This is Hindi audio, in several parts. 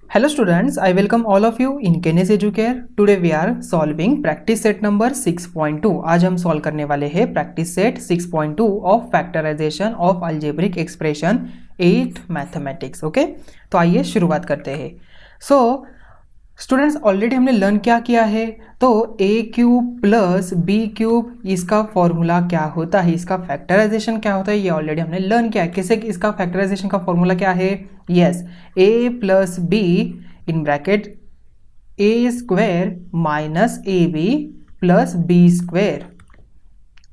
Hello students, I welcome all of you in Kenes Educare. Today we are solving practice set number 6.2. आज हम सॉल्व करने वाले हैं practice set 6.2 of factorization of algebraic expression 8 mathematics. Okay, तो आइए शुरुआत करते हैं. So स्टूडेंट्स ऑलरेडी हमने लर्न क्या किया है, तो a cube plus B cube इसका फॉर्मूला क्या होता है, इसका फैक्टराइजेशन क्या होता है, ये ऑलरेडी हमने लर्न किया है. कैसे इसका फैक्टराइजेशन का फॉर्मूला क्या है, yes a plus B in bracket A square minus A B plus B square.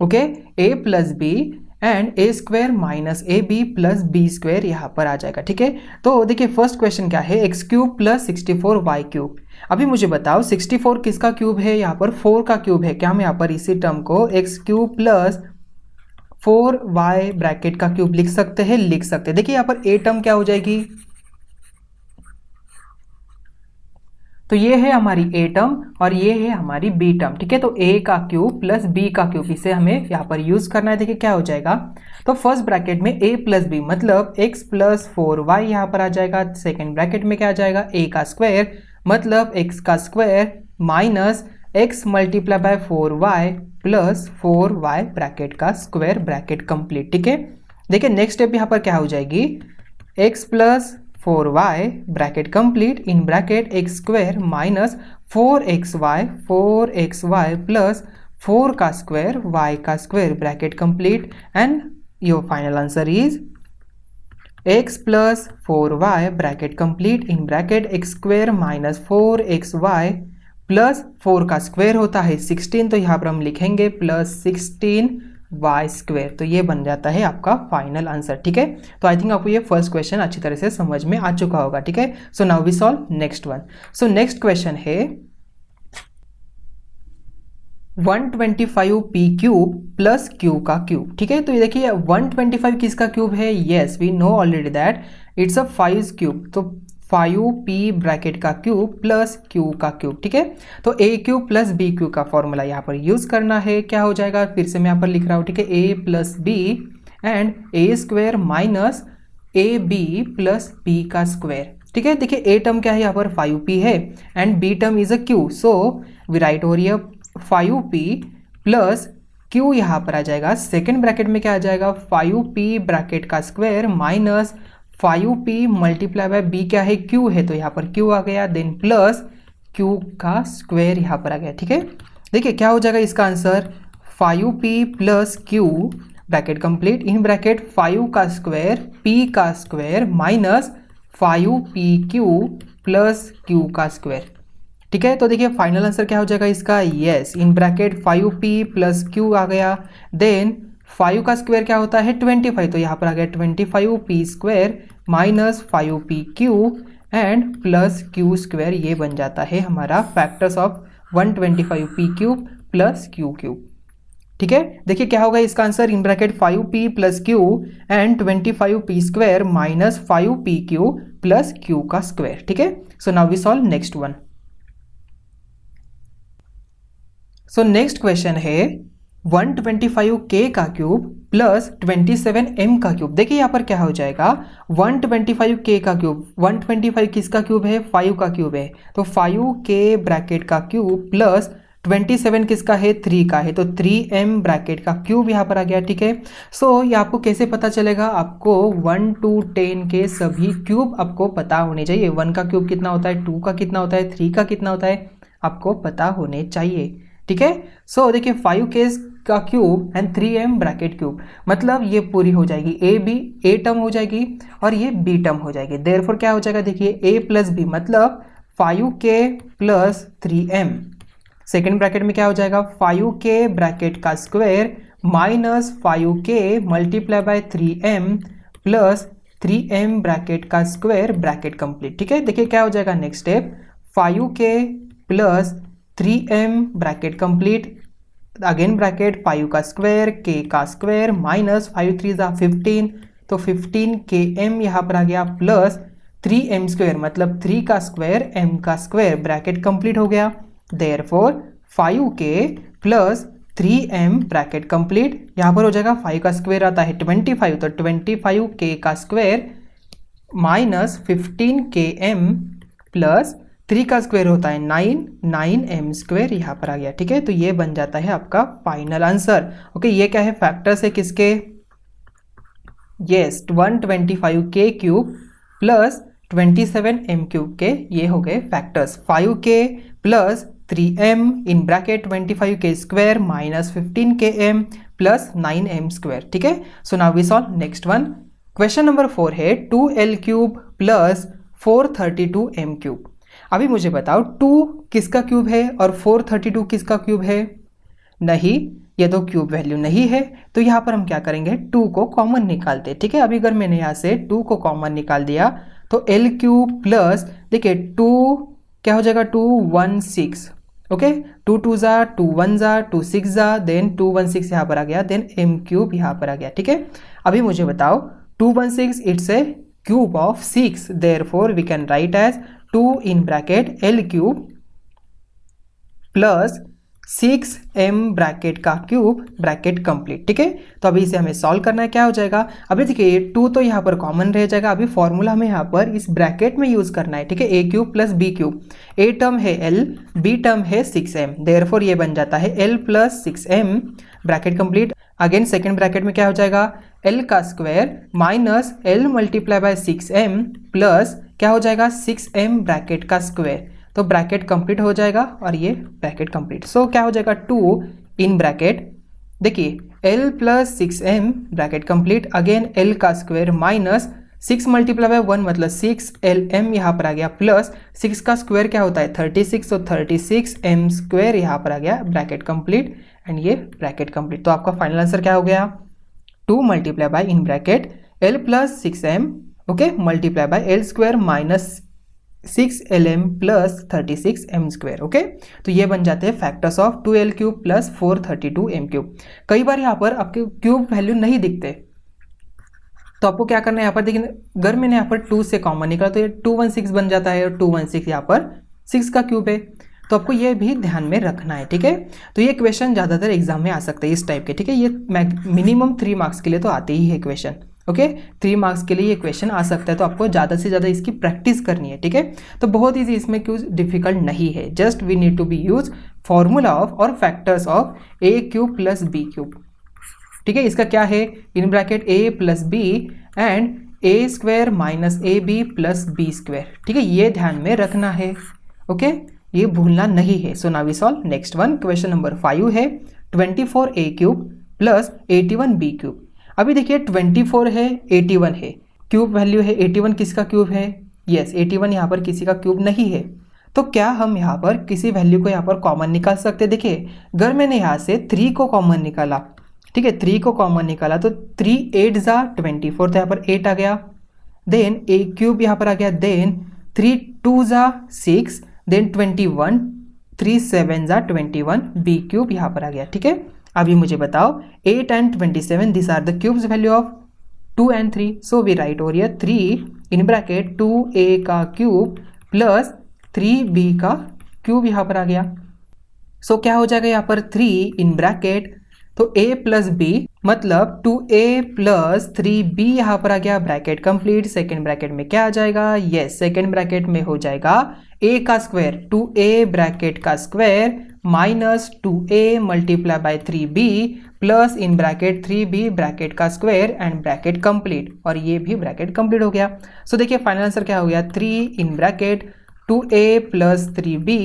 Okay, a plus B and A square minus A B plus B square यहाँ पर आ जाएगा. ठीक है, तो देखिए फर्स्ट क्वेश्चन क्या है, X cube plus 64 Y cube. अभी मुझे बताओ 64 किसका क्यूब है, यहाँ पर 4 का क्यूब है. क्या हम यहाँ पर इसी टर्म को X cube plus 4 Y bracket का क्यूब लिख सकते हैं, लिख सकते हैं. देखिए यहाँ पर ए टर्म क्या हो जाएगी, तो ये है हमारी ए टर्म और ये है हमारी बी टर्म. ठीक है, तो ए का क्यूब प्लस बी का क्यूब इसे हमें यहाँ पर यूज करना है. देखिए क्या हो जाएगा, तो फर्स्ट ब्रैकेट में ए प्लस बी मतलब एक्स प्लस 4y यहाँ पर आ जाएगा. सेकेंड ब्रैकेट में क्या आ जाएगा, ए का स्क्वायर मतलब एक्स का square minus x multiply by 4y plus 4y bracket का स्क्वायर, ब्रैकेट कंप्लीट. ठीक है, देखिए नेक्स्ट स्टेप यहाँ पर क्या हो जाएगी, x plus 4y bracket complete in bracket x square minus 4xy plus 4 का स्क्वायर y का square bracket complete. And your final answer is x plus 4y bracket complete in bracket x square minus 4xy plus 4 का स्क्वायर होता है 16, तो यहाँ पर हम लिखेंगे प्लस 16y स्क्वायर. तो ये बन जाता है आपका फाइनल आंसर. ठीक है, तो आई थिंक आपको ये फर्स्ट क्वेश्चन अच्छी तरह से समझ में आ चुका होगा. ठीक है, so now we solve next one. So next question है 125 पी क्यूब प्लस क्यू का क्यूब. ठीक है, तो ये देखिए 125 किसका क्यूब है, yes we know already that it's a 5 cube. तो 5p ब्रैकेट का क्यूब प्लस q का क्यूब. ठीक है, तो a cube plus b cube का फॉर्मूला यहाँ पर यूज करना है. क्या हो जाएगा, फिर से मैं यहाँ पर लिख रहा हूँ. ठीक है, a plus B and A square minus A B plus B का स्क्वायर. ठीक है, देखिए a टर्म क्या है, यहाँ पर 5p है and b term is a q, so we write over here 5p plus q यहाँ पर आ जाएगा. सेकेंड ब्रैकेट में क्या आ जाएगा, 5p ब्रैकेट का square minus 5p multiply by b क्या है, q है, तो यहाँ पर q आ गया. देन प्लस q का स्क्वायर यहाँ पर आ गया. ठीक है, देखिए क्या हो जाएगा इसका answer, 5p plus q bracket complete in bracket 5 का स्क्वायर p का square minus 5pq plus q का स्क्वायर. ठीक है, तो देखिए फाइनल आंसर क्या हो जाएगा इसका, yes in bracket 5p plus q आ गया. देन 5 का स्क्वायर क्या होता है 25, तो यहाँ पर आ गया 25p square minus 5pq and plus q square. ये बन जाता है हमारा factors of 125p cube plus q cube. ठीक है, देखिए क्या होगा इसका answer, in bracket 5p plus q and 25p square minus 5pq plus q का स्क्वायर. ठीक है, so now we solve next one. So next question है 125k का क्यूब प्लस 27m का क्यूब. देखिए यहाँ पर क्या हो जाएगा, 125k का क्यूब, 125 किसका क्यूब है, 5 का क्यूब है, तो 5k ब्रैकेट का क्यूब प्लस 27 किसका है, 3 का है, तो 3m ब्रैकेट का क्यूब यहाँ पर आ गया. ठीक है, सो ये आपको कैसे पता चलेगा, आपको 1 to 10 के सभी क्यूब आपको पता होने चाहिए. 1 का क्यूब कितना होता है, 2 का कितना होता है, 3 का कितना होता है, आपको पता होने चाहिए. ठीक है, सो देखिए 5k का cube and 3m bracket cube मतलब ये पूरी हो जाएगी, ए टर्म हो जाएगी और ये बी टर्म हो जाएगी. देयरफॉर क्या हो जाएगा, देखिए a प्लस बी मतलब 5k plus 3m. Second bracket में क्या हो जाएगा, 5k ब्रैकेट का square minus 5k multiply by 3m plus 3m bracket का स्क्वायर, ब्रैकेट कंप्लीट. ठीक है, देखिए क्या हो जाएगा next step, 5k plus 3m bracket complete again bracket 5 का स्क्वायर k का स्क्वायर माइनस 5 3 15, तो 15km यहाँ पर आ गया प्लस 3m स्क्वायर मतलब 3 का स्क्वायर m का स्क्वायर, ब्रैकेट कंप्लीट हो गया. Therefore 5k plus 3m bracket complete, यहाँ पर हो जाएगा 5 का स्क्वायर आता है 25, तो 25k का स्क्वायर माइनस 15km प्लस 3 का स्क्वायर होता है 9 m² यहाँ पर आ गया। ठीक है, तो ये बन जाता है आपका फाइनल आंसर। ओके, ये क्या है, फैक्टर्स है किसके, यस 125k³ प्लस 27m³ के ये हो गए factors. 5k plus 3m in bracket 25k² minus 15km plus 9m²। ठीक है, so now we solve next one. Question number 4 है 2l³ प्लस 432m³। अभी मुझे बताओ 2 किसका क्यूब है और 432 किसका क्यूब है? नहीं, ये तो क्यूब वैल्यू नहीं है, तो यहाँ पर हम क्या करेंगे, 2 को कॉमन निकालते। ठीक है, अभी अगर मैंने यहाँ से 2 को कॉमन निकाल दिया तो l³ प्लस, देखिए 2 क्या हो जाएगा, 216। ओके, 2 2 ज़ा 2 1 ज़ा 2 6 ज़ा, देन 216 यहाँ पर आ गया, देन m³ यहाँ पर आ गया। ठीक है, अभी मुझे बताओ 216 it's a cube of 6, therefore we can write as 2 in bracket l³ plus 6m bracket का क्यूब ब्रैकेट कंप्लीट। ठीक है, तो अभी इसे हमें सॉल्व करना है, क्या हो जाएगा, अभी देखिए 2 तो यहाँ पर कॉमन रह जाएगा, अभी फॉर्मूला हमें यहाँ पर इस ब्रैकेट में यूज करना है। ठीक है, a³ plus b³, a term है l, b टर्म है 6m, देयरफॉर ये बन जाता है l plus 6m bracket complete. Again second bracket में क्या हो जाएगा, l का square minus l multiply by 6m plus क्या हो जाएगा 6m ब्रैकेट का स्क्वायर, तो ब्रैकेट कंप्लीट हो जाएगा और ये ब्रैकेट कंप्लीट। सो क्या हो जाएगा 2 इन ब्रैकेट, देखिए l plus 6m bracket complete, again l का स्क्वायर माइनस 6 मल्टीप्लाई बाय 1 मतलब 6lm यहाँ पर आ गया, प्लस 6 का स्क्वायर क्या होता है 36, तो 36m² यहाँ पर आ गया, ब्रैकेट कंप्लीट एंड ये ब्रैकेट कंप्लीट। तो आपका फाइनल आंसर क्या हो गया, 2 multiply by in bracket l plus 6m okay multiply by l² minus 6lm plus 36m²। Okay, तो ये बन जाते हैं factors of 2l³ plus 432m³। कई बार यहाँ पर आपके क्यूब वैल्यू नहीं दिखते, तो आपको क्या करना है, यहाँ पर देखिए अगर मैंने यहाँ पर 2 से कॉमन निकाला तो ये 216 बन जाता है, और 216 यहाँ पर 6 का क्यूब है, तो आपको ये भी ध्यान में रखना है। ठीक है, तो ये क्वेश्चन ज़्यादातर एग्जाम में आ सकते हैं इस टाइप के। ठीक है, ये मिनिमम 3 मार्क्स के लिए तो आते ही है क्वेश्चन। ओके, 3 मार्क्स के लिए ये क्वेश्चन आ सकता है, तो आपको ज़्यादा से ज़्यादा इसकी प्रैक्टिस करनी है। ठीक है, तो बहुत ईजी, इसमें कुछ डिफिकल्ट नहीं है, just we need to be use formula of और factors of a³ plus b³। ठीक है, इसका क्या है, in bracket a plus b and a² minus ab plus b²। ठीक है, ये ध्यान में रखना है। ओके, ये भूलना नहीं है। So now we solve next one. Question number 5 है 24a³ प्लस 81b³। अभी देखिए 24 है 81 है, क्यूब वैल्यू है 81, किसका क्यूब है, यस 81 यहाँ पर किसी का क्यूब नहीं है, तो क्या हम यहाँ पर किसी वैल्यू को यहाँ पर कॉमन निकाल सकते हैं? देखिए अगर मैंने यहाँ से 3 को कॉमन निकाला, ठीक है 3 को कॉमन निकाला तो 3 8 ज़ा 24, तो यहाँ पर 8 आ गया, देन a³ यहाँ पर आ गया, देन 3 2 ज़ा 6, देन 21, 3 7 ज़ा 21, b³ यहाँ पर आ गया। ठीक है, अभी मुझे बताओ 8 and 27 this are the cubes value of 2 and 3, so we write over here 3 in bracket 2a का क्यूब प्लस 3b का क्यूब यहाँ पर आ गया। सो क्या हो जाएगा यहाँ पर 3 इन ब्रैकेट, तो a प्लस b मतलब 2a प्लस 3b यहाँ पर आ गया, ब्रैकेट कंप्लीट। सेकेंड ब्रैकेट में क्या आ जाएगा, यस सेकेंड ब्रैकेट में हो जाएगा a का स्क्वायर 2a ब्रैकेट का square minus 2a multiply by 3b plus in bracket 3b bracket का स्क्वायर एंड ब्रैकेट कंप्लीट, और ये भी ब्रैकेट कंप्लीट हो गया। सो देखिए फाइनल आंसर क्या हो गया, 3 in bracket 2a plus 3b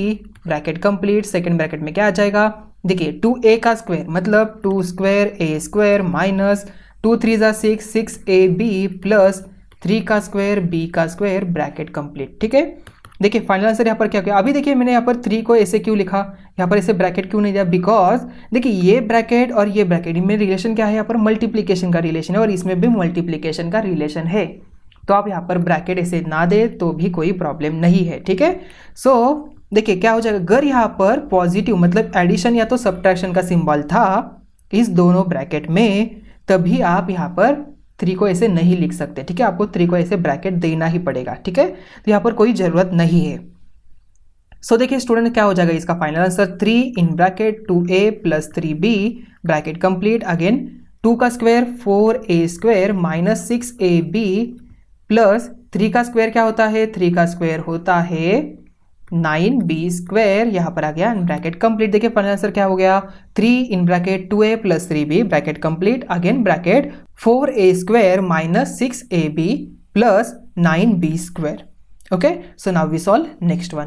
bracket complete. Second bracket में क्या आ जाएगा, देखिए 2a का स्क्वायर मतलब 2² a² माइनस 2 3 ज़ा 6 6ab प्लस 3 का स्क्वायर b का स्क्वायर ब्रैकेट कंप्लीट। ठीक है, देखिए फाइनल आंसर यहाँ पर क्या किया, अभी देखिए मैंने यहाँ पर 3 को ऐसे क्यों लिखा, यहाँ पर ऐसे ब्रैकेट क्यों नहीं दिया, बिकॉज देखिए ये ब्रैकेट और ये ब्रैकेट इनमें रिलेशन क्या है, यहाँ पर मल्टीप्लीकेशन का रिलेशन है और इसमें भी मल्टीप्लीकेशन का रिलेशन है, तो आप यहाँ पर ब्रैकेट ऐसे ना दे तो भी कोई प्रॉब्लम नहीं है। ठीक है, सो देखिए क्या हो जाएगा, अगर यहाँ पर पॉजिटिव मतलब एडिशन या तो सब्ट्रैक्शन का सिंबल था इस दोनों ब्रैकेट में, तभी आप यहाँ पर 3 को ऐसे नहीं लिख सकते। ठीक है, आपको 3 को ऐसे ब्रैकेट देना ही पड़ेगा। ठीक है, तो यहाँ पर कोई ज़रूरत नहीं है। सो देखिए स्टूडेंट क्या हो जाएगा इसका final answer, 3 in bracket 2a plus 3b bracket complete, again 2 का square 4a² minus 6ab plus 3 का स्क्वायर क्या होता है, 3 का स्क्वायर होता है 9b स्क्वायर, यहाँ पर आ गया ब्रैकेट कंप्लीट। देखिए फाइनल आंसर क्या हो गया, 3 in bracket 2a plus 3b bracket complete, again bracket 4a square minus 6ab plus 9b square. Okay, so now we solve next one.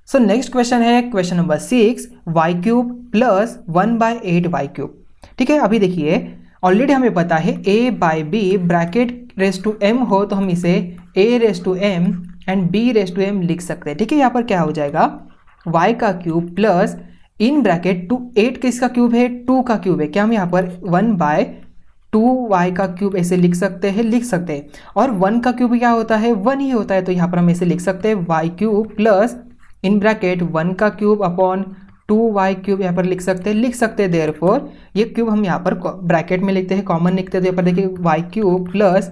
So next question है question number 6, y cube plus 1/8 y cube. ठीक है, अभी देखिए ऑलरेडी हमें पता है a by b bracket raise to m हो तो हम इसे a raise to m and b raise to m लिख सकते हैं। ठीक है, यहाँ पर क्या हो जाएगा, y का क्यूब प्लस इन ब्रैकेट 8 किसका क्यूब है, 2 का क्यूब है, क्या हम यहाँ पर 1/2y का क्यूब ऐसे लिख सकते हैं, और 1 का क्यूब क्या होता है, 1 ही होता है, तो यहाँ पर हम ऐसे लिख सकते हैं y cube plus in bracket 1 का क्यूब अपॉन 2y क्यूब यहाँ पर लिख सकते हैं। देयरफॉर ये क्यूब हम यहाँ पर ब्रैकेट में लिखते हैं, कॉमन लिखते हैं, तो यहाँ पर देखिए y cube plus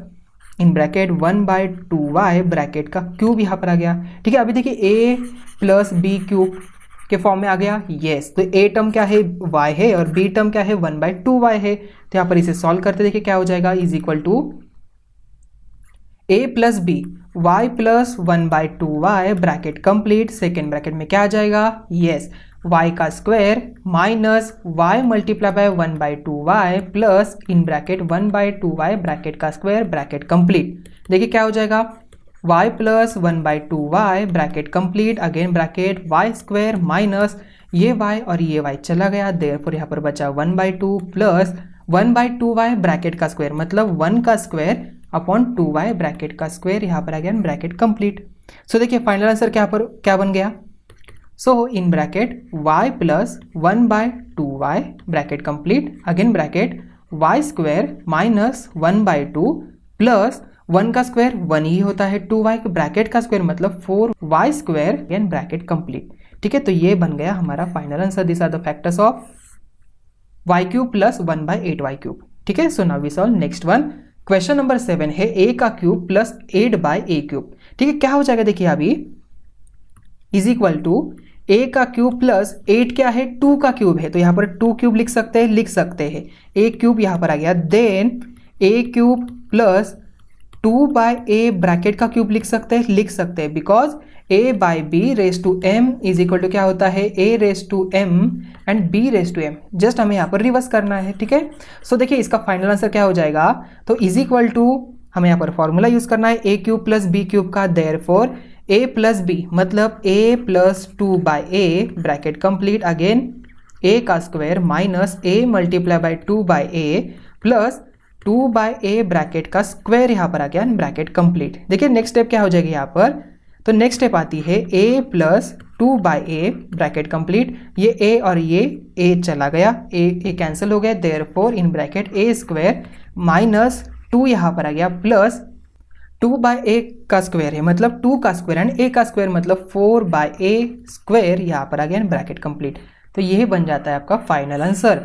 in bracket 1/2y bracket का क्यूब यहाँ पर आ गया। ठीक है, अभी देखिए a प्लस बी क्यूब के फॉर्म में आ गया, यस, तो a टर्म क्या है, y है, और b टर्म क्या है, 1/2y है, तो यहाँ पर इसे सॉल्व करते देखिए क्या हो जाएगा, is equal to a plus B y plus 1/2y bracket complete, second bracket में क्या आ जाएगा, यस, y का square minus y multiply by 1/2y plus in bracket 1/2y bracket का स्क्वायर ब्रैकेट कंप्लीट। देखिए क्या हो जाएगा, y plus 1/2y bracket complete, again bracket y square minus ये y और ये y चला गया, देयरफॉर यहाँ पर बचा 1/2 प्लस 1/2y ब्रैकेट का स्क्वायर, मतलब 1 का स्क्वायर अपॉन 2y ब्रैकेट का स्क्वायर, यहाँ पर अगेन ब्रैकेट कंप्लीट। सो देखिए फाइनल आंसर क्या पर क्या बन गया, so in bracket y plus 1/2y bracket complete, again bracket y square minus 1/2 plus 1 का स्क्वायर 1 ही होता है, 2y ब्रैकेट का स्क्वायर मतलब 4y square, again bracket complete. ठीक है, तो ये बन गया हमारा final answer. This are the factors of y cube plus 1/8y cube. ठीक है, so now we solve next one. Question number 7 है a का क्यूब प्लस 8/a क्यूब। ठीक है, क्या हो जाएगा देखिए अभी, इज इक्वल टू a का क्यूब प्लस 8 क्या है, 2 का क्यूब है, तो यहाँ पर 2 क्यूब लिख सकते हैं, a क्यूब यहाँ पर आ गया, then a cube plus 2/a bracket का क्यूब लिख सकते हैं, because a by b raise to m is equal to क्या होता है, a raise to m and b raise to m, just हमें यहाँ पर रिवर्स करना है। ठीक है, सो देखिए इसका फाइनल आंसर क्या हो जाएगा, तो इज इक्वल टू हमें यहाँ पर फॉर्मूला यूज करना है a cube plus b cube का, देयरफॉर a प्लस b मतलब a plus 2/a bracket complete, again a का square minus a multiply by 2/a plus 2/a bracket का स्क्वायर यहाँ पर आ गया ब्रैकेट कंप्लीट। देखिए नेक्स्ट स्टेप क्या हो जाएगी यहाँ पर, तो नेक्स्ट स्टेप आती है a plus 2/a bracket complete, ये a और ये a चला गया, a कैंसिल हो गया, therefore in bracket a square minus 2 यहाँ पर आ गया प्लस 2/a का स्क्वायर है मतलब 2 का स्क्वायर एंड a का स्क्वायर मतलब 4/a स्क्वायर यहाँ पर आ गया ब्रैकेट कंप्लीट। तो ये बन जाता है आपका फाइनल आंसर।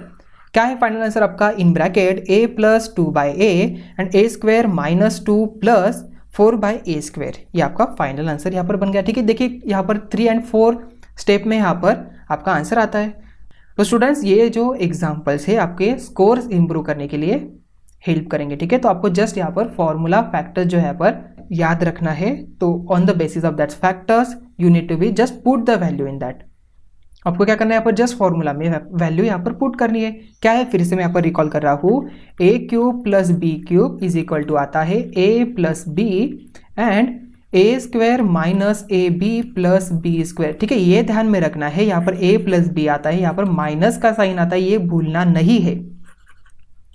क्या है फाइनल आंसर आपका, इन bracket a plus 2/a and a square minus 2 plus 4/a square, ये आपका फाइनल आंसर यहाँ पर बन गया। ठीक है, देखिए यहाँ पर 3 और 4 स्टेप में यहाँ पर आपका आंसर आता है। तो स्टूडेंट्स ये जो एग्जाम्पल्स है आपके स्कोर्स इंप्रूव करने के लिए हेल्प करेंगे। ठीक है, तो आपको जस्ट यहाँ पर फॉर्मूला फैक्टर्स जो है यहाँ पर याद रखना है, तो on the basis of that factors you need to be just put the value in that. आपको क्या करना है, यहाँ पर जस्ट फॉर्मूला में वैल्यू यहाँ पर पुट करनी है। क्या है, फिर से मैं यहाँ पर रिकॉल कर रहा हूँ, a cube plus B cube is equal to आता है a plus B and a square minus A B plus B square. ठीक है, ये ध्यान में रखना है, यहाँ पर a प्लस बी आता है, यहाँ पर माइनस का साइन आता है, ये भूलना नहीं है।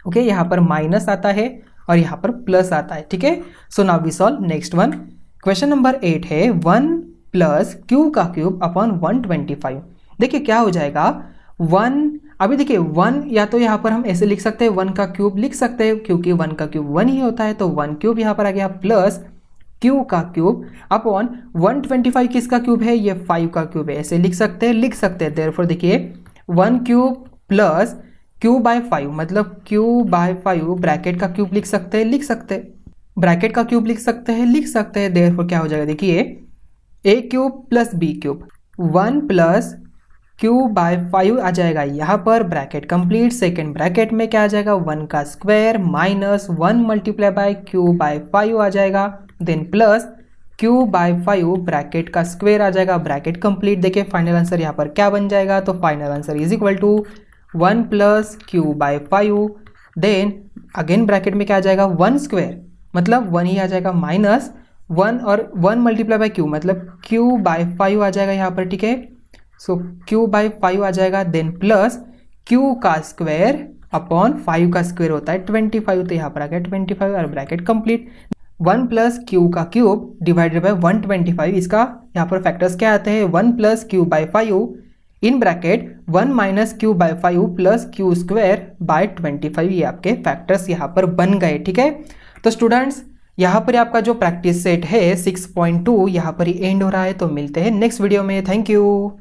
ओके, यहाँ पर माइनस आता है और यहाँ पर प्लस आता है। ठीक है, so now we solve next one. Question number 8 है 1 प्लस क्यू का क्यूब अपॉन 125। देखिए क्या हो जाएगा, 1, अभी देखिए 1 या तो यहाँ पर हम ऐसे लिख सकते हैं 1 का क्यूब लिख सकते हैं, क्योंकि 1 का क्यूब 1 ही होता है, तो 1 क्यूब यहाँ पर आ गया प्लस क्यू का क्यूब अपॉन 125 किसका क्यूब है, ये 5 का क्यूब है, ऐसे लिख सकते हैं। देयरफॉर देखिए 1 क्यूब प्लस क्यू बाय 5 मतलब क्यू बाय 5 ब्रैकेट का क्यूब लिख सकते हैं, ब्रैकेट का क्यूब लिख सकते हैं। देयरफॉर क्या हो जाएगा, देखिए a cube plus b cube 1 plus q by 5 आ जाएगा यहाँ पर ब्रैकेट कंप्लीट, सेकेंड ब्रैकेट में क्या आ जाएगा 1 का square minus 1 multiply by q by 5 आ जाएगा देन प्लस q/5 ब्रैकेट का स्क्वायर आ जाएगा, ब्रैकेट कंप्लीट। देखिए फाइनल आंसर यहाँ पर क्या बन जाएगा, तो final answer is equal to 1 + q/5, then again bracket में क्या आ जाएगा 1 स्क्वायर, मतलब 1 ही आ जाएगा, माइनस 1 और 1 × q मतलब q/5 आ जाएगा यहाँ पर, ठीक है। सो q/5 आ जाएगा, देन प्लस q का स्क्वायर अपॉन 5 का स्क्वायर होता है 25, तो यहाँ पर आ गया 25 और ब्रैकेट कंप्लीट। 1 + q का क्यूब डिवाइडेड बाय 125, इसका यहाँ पर फैक्टर्स क्या आते हैं, 1 + q/5 in bracket 1 - q/5 + q² 25, ये आपके फैक्टर्स यहाँ पर बन गए, ठीक है। तो स्टूडेंट्स यहाँ पर आपका जो प्रैक्टिस सेट है 6.2 यहाँ पर ही एंड हो रहा है, तो मिलते हैं नेक्स्ट वीडियो में। Thank you.